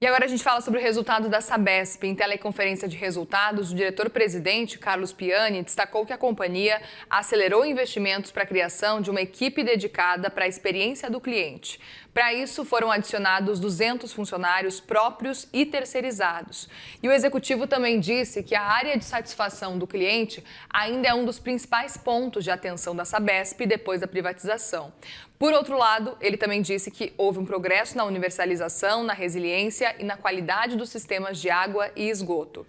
E agora a gente fala sobre o resultado da Sabesp. Em teleconferência de resultados, o diretor-presidente, Carlos Piani, destacou que a companhia acelerou investimentos para a criação de uma equipe dedicada para a experiência do cliente. Para isso, foram adicionados 200 funcionários próprios e terceirizados. E o executivo também disse que a área de satisfação do cliente ainda é um dos principais pontos de atenção da Sabesp depois da privatização. Por outro lado, ele também disse que houve um progresso na universalização, na resiliência e na qualidade dos sistemas de água e esgoto.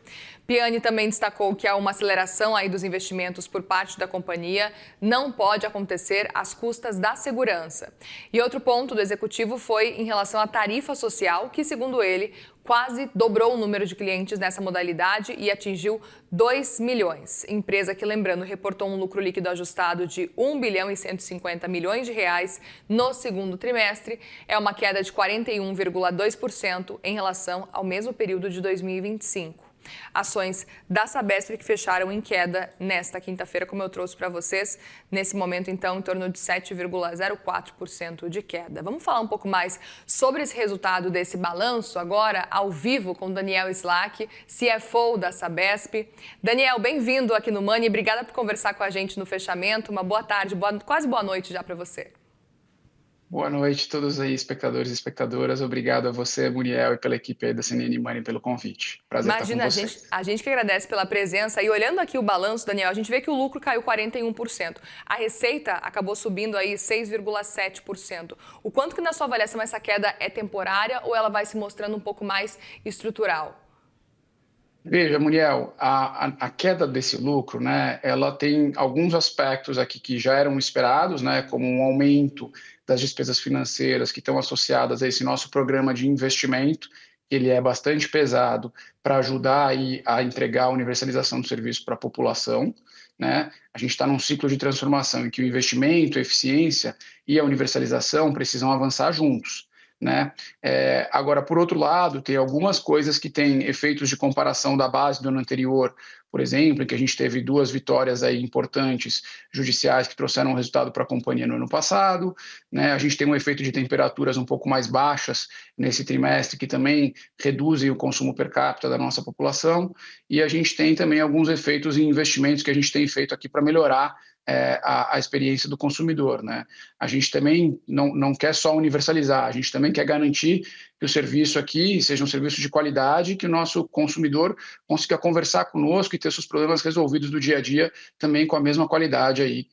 Piani também destacou que há uma aceleração aí dos investimentos por parte da companhia não pode acontecer às custas da segurança. E outro ponto do executivo foi em relação à tarifa social, que, segundo ele, quase dobrou o número de clientes nessa modalidade e atingiu 2 milhões. Empresa que, lembrando, reportou um lucro líquido ajustado de 1 bilhão e 150 milhões de reais no segundo trimestre. É uma queda de 41,2% em relação ao mesmo período de 2025. Ações da Sabesp que fecharam em queda nesta quinta-feira, como eu trouxe para vocês, nesse momento, então, em torno de 7,04% de queda. Vamos falar um pouco mais sobre esse resultado desse balanço agora, ao vivo, com Daniel Slack, CFO da Sabesp. Daniel, bem-vindo aqui no Money, obrigada por conversar com a gente no fechamento. Uma boa tarde, quase boa noite já para você. Boa noite a todos aí, espectadores e espectadoras. Obrigado a você, Muriel, e pela equipe aí da CNN Money pelo convite. Prazer estar com Imagina, vocês. a gente que agradece pela presença. E olhando aqui o balanço, Daniel, a gente vê que o lucro caiu 41%. A receita acabou subindo aí 6,7%. O quanto que, na sua avaliação, essa queda é temporária ou ela vai se mostrando um pouco mais estrutural? Veja, Muriel, a queda desse lucro, né, ela tem alguns aspectos aqui que já eram esperados, né, como um aumento das despesas financeiras que estão associadas a esse nosso programa de investimento. Ele é bastante pesado para ajudar aí a entregar a universalização do serviço para a população, né? A gente está num ciclo de transformação em que o investimento, a eficiência e a universalização precisam avançar juntos, né? Agora, por outro lado, tem algumas coisas que têm efeitos de comparação da base do ano anterior, por exemplo, em que a gente teve 2 vitórias aí importantes judiciais que trouxeram um resultado para a companhia no ano passado, né? A gente tem um efeito de temperaturas um pouco mais baixas nesse trimestre que também reduzem o consumo per capita da nossa população, e a gente tem também alguns efeitos em investimentos que a gente tem feito aqui para melhorar a experiência do consumidor, né? A gente também não quer só universalizar, a gente também quer garantir que o serviço aqui seja um serviço de qualidade, que o nosso consumidor consiga conversar conosco e ter seus problemas resolvidos do dia a dia também com a mesma qualidade aí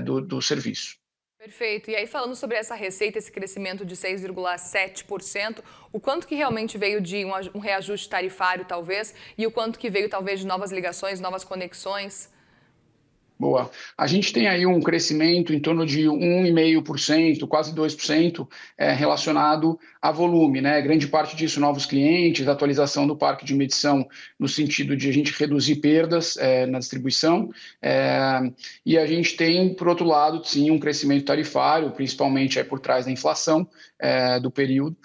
do serviço. Perfeito. E aí, falando sobre essa receita, esse crescimento de 6,7%, o quanto que realmente veio de um reajuste tarifário, talvez, e o quanto que veio, talvez, de novas ligações, novas conexões? Boa. A gente tem aí um crescimento em torno de 1,5%, quase 2%, relacionado a volume, né? Grande parte disso, novos clientes, atualização do parque de medição, no sentido de a gente reduzir perdas na distribuição. E a gente tem, por outro lado, sim, um crescimento tarifário, principalmente aí por trás da inflação do período.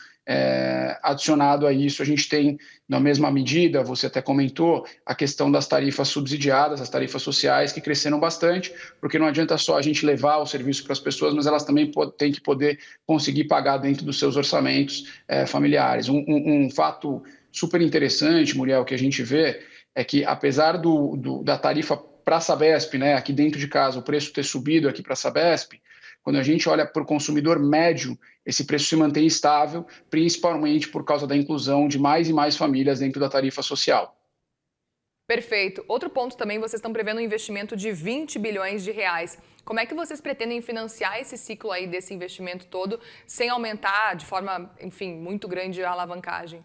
Adicionado a isso, a gente tem, na mesma medida, você até comentou, a questão das tarifas subsidiadas, as tarifas sociais, que cresceram bastante, porque não adianta só a gente levar o serviço para as pessoas, mas elas também têm que poder conseguir pagar dentro dos seus orçamentos familiares. Um fato super interessante, Muriel, que a gente vê, é que apesar da tarifa para a Sabesp, né, aqui dentro de casa, o preço ter subido aqui para a Sabesp, quando a gente olha para o consumidor médio, esse preço se mantém estável, principalmente por causa da inclusão de mais e mais famílias dentro da tarifa social. Perfeito. Outro ponto também, vocês estão prevendo um investimento de 20 bilhões de reais. Como é que vocês pretendem financiar esse ciclo aí desse investimento todo, sem aumentar de forma, enfim, muito grande a alavancagem?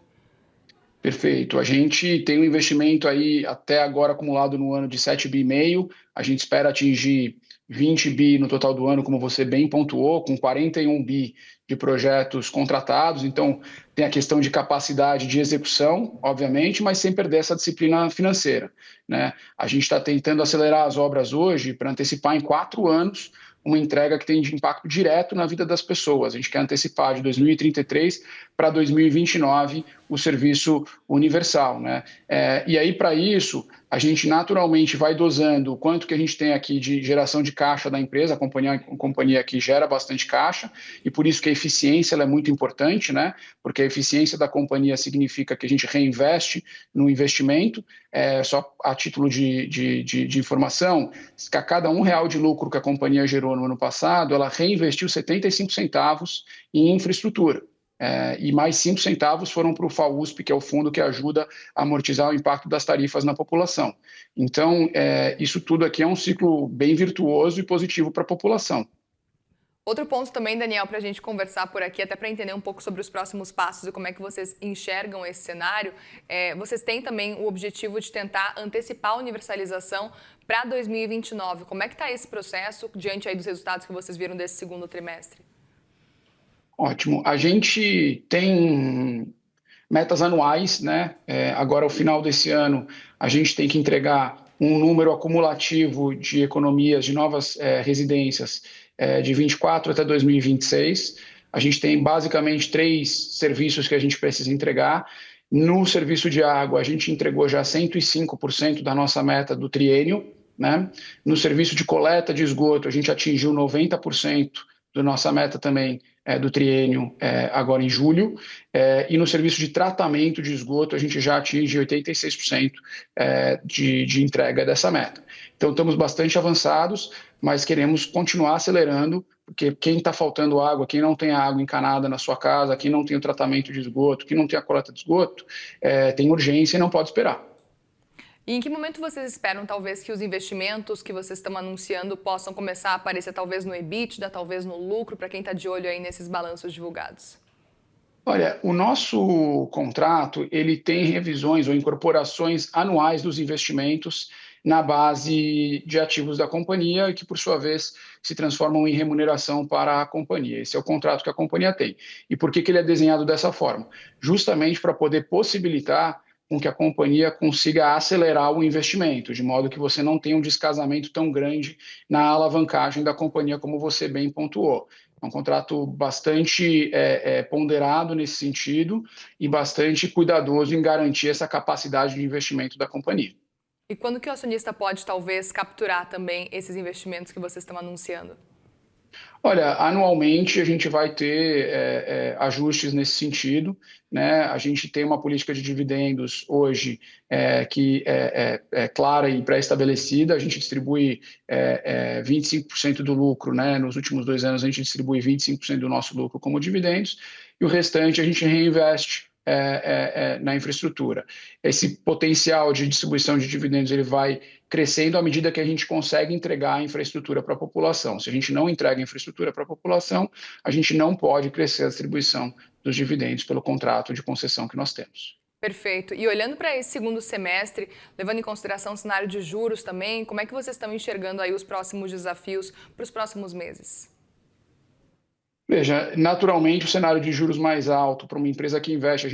Perfeito. A gente tem um investimento aí até agora acumulado no ano de 7,5 bi. A gente espera atingir 20 bi no total do ano, como você bem pontuou, com 41 bi de projetos contratados. Então, tem a questão de capacidade de execução, obviamente, mas sem perder essa disciplina financeira, né? A gente está tentando acelerar as obras hoje para antecipar em 4 anos uma entrega que tem de impacto direto na vida das pessoas. A gente quer antecipar de 2033 para 2029 o serviço universal, né? E aí, para isso, a gente naturalmente vai dosando o quanto que a gente tem aqui de geração de caixa da empresa, a companhia aqui gera bastante caixa, e por isso que a eficiência ela é muito importante, né? Porque a eficiência da companhia significa que a gente reinveste no investimento, só a título de informação, a cada R$ 1 de lucro que a companhia gerou no ano passado, ela reinvestiu 75 centavos em infraestrutura. E mais 5 centavos foram para o FAUSP, que é o fundo que ajuda a amortizar o impacto das tarifas na população. Então, isso tudo aqui é um ciclo bem virtuoso e positivo para a população. Outro ponto também, Daniel, para a gente conversar por aqui, até para entender um pouco sobre os próximos passos e como é que vocês enxergam esse cenário, vocês têm também o objetivo de tentar antecipar a universalização para 2029. Como é que está esse processo diante aí dos resultados que vocês viram desse segundo trimestre? Ótimo. A gente tem metas anuais, né? Agora, ao final desse ano, a gente tem que entregar um número acumulativo de economias de novas residências de 24 até 2026. A gente tem basicamente 3 serviços que a gente precisa entregar. No serviço de água, a gente entregou já 105% da nossa meta do triênio, né? No serviço de coleta de esgoto, a gente atingiu 90% da nossa meta também do triênio agora em julho, e no serviço de tratamento de esgoto a gente já atinge 86% de entrega dessa meta. Então estamos bastante avançados, mas queremos continuar acelerando, porque quem está faltando água, quem não tem a água encanada na sua casa, quem não tem o tratamento de esgoto, quem não tem a coleta de esgoto, tem urgência e não pode esperar. E em que momento vocês esperam, talvez, que os investimentos que vocês estão anunciando possam começar a aparecer, talvez no EBITDA, talvez no lucro, para quem está de olho aí nesses balanços divulgados? Olha, o nosso contrato, ele tem revisões ou incorporações anuais dos investimentos na base de ativos da companhia, que, por sua vez, se transformam em remuneração para a companhia. Esse é o contrato que a companhia tem. E por que ele é desenhado dessa forma? Justamente para poder possibilitar com que a companhia consiga acelerar o investimento, de modo que você não tenha um descasamento tão grande na alavancagem da companhia, como você bem pontuou. É um contrato bastante ponderado nesse sentido e bastante cuidadoso em garantir essa capacidade de investimento da companhia. E quando que o acionista pode, talvez, capturar também esses investimentos que vocês estão anunciando? Olha, anualmente a gente vai ter ajustes nesse sentido, né? A gente tem uma política de dividendos hoje que é clara e pré-estabelecida. A gente distribui 25% do lucro, né? Nos últimos 2 anos a gente distribui 25% do nosso lucro como dividendos e o restante a gente reinveste na infraestrutura. Esse potencial de distribuição de dividendos ele vai crescendo à medida que a gente consegue entregar a infraestrutura para a população. Se a gente não entrega a infraestrutura para a população, a gente não pode crescer a distribuição dos dividendos pelo contrato de concessão que nós temos. Perfeito. E olhando para esse segundo semestre, levando em consideração o cenário de juros também, como é que vocês estão enxergando aí os próximos desafios para os próximos meses? Veja, naturalmente o cenário de juros mais alto para uma empresa que investe,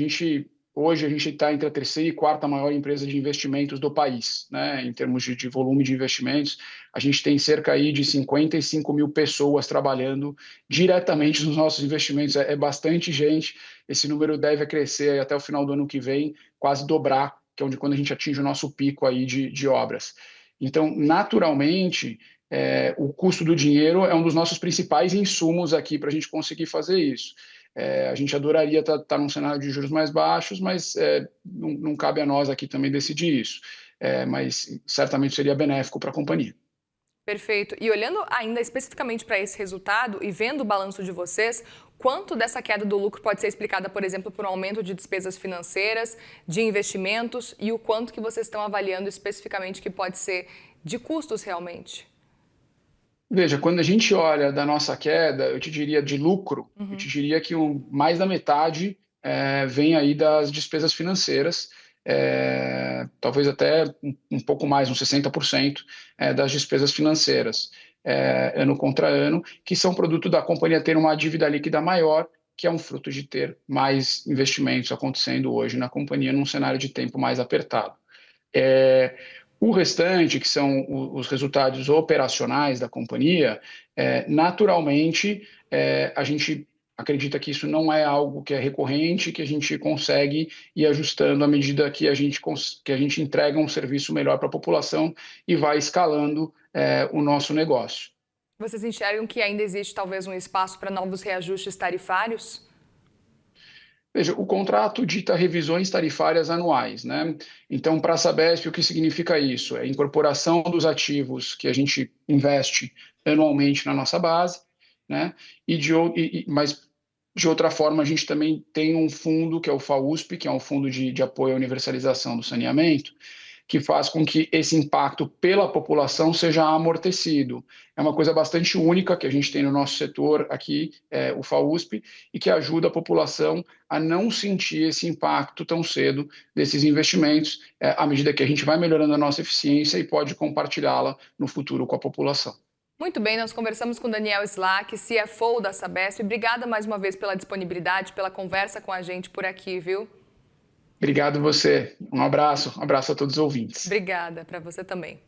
hoje a gente está entre a terceira e quarta maior empresa de investimentos do país, né? Em termos de volume de investimentos, a gente tem cerca aí de 55 mil pessoas trabalhando diretamente nos nossos investimentos, é bastante gente, esse número deve crescer até o final do ano que vem, quase dobrar, que é quando a gente atinge o nosso pico aí de obras. Então, naturalmente, o custo do dinheiro é um dos nossos principais insumos aqui para a gente conseguir fazer isso. A gente adoraria estar num cenário de juros mais baixos, mas não cabe a nós aqui também decidir isso. Mas certamente seria benéfico para a companhia. Perfeito. E olhando ainda especificamente para esse resultado e vendo o balanço de vocês, quanto dessa queda do lucro pode ser explicada, por exemplo, por um aumento de despesas financeiras, de investimentos e o quanto que vocês estão avaliando especificamente que pode ser de custos realmente? Veja, quando a gente olha da nossa queda, eu te diria de lucro, eu te diria que mais da metade vem aí das despesas financeiras, talvez até um pouco mais, uns 60% das despesas financeiras, ano contra ano, que são produto da companhia ter uma dívida líquida maior, que é um fruto de ter mais investimentos acontecendo hoje na companhia num cenário de tempo mais apertado. O restante, que são os resultados operacionais da companhia, naturalmente a acredita que isso não é algo que é recorrente, que a gente consegue ir ajustando à medida que a gente entrega um serviço melhor para a população e vai escalando o nosso negócio. Vocês enxergam que ainda existe talvez um espaço para novos reajustes tarifários? Veja, o contrato dita revisões tarifárias anuais, né? Então, para a Sabesp, o que significa isso? É a incorporação dos ativos que a gente investe anualmente na nossa base, né? Mas, de outra forma, a gente também tem um fundo, que é o FAUSP, que é um fundo de apoio à universalização do saneamento, que faz com que esse impacto pela população seja amortecido. É uma coisa bastante única que a gente tem no nosso setor aqui, o FAUSP, e que ajuda a população a não sentir esse impacto tão cedo desses investimentos, à medida que a gente vai melhorando a nossa eficiência e pode compartilhá-la no futuro com a população. Muito bem, nós conversamos com Daniel Slack, CFO da Sabesp. Obrigada mais uma vez pela disponibilidade, pela conversa com a gente por aqui, viu? Obrigado você. Um abraço a todos os ouvintes. Obrigada, para você também.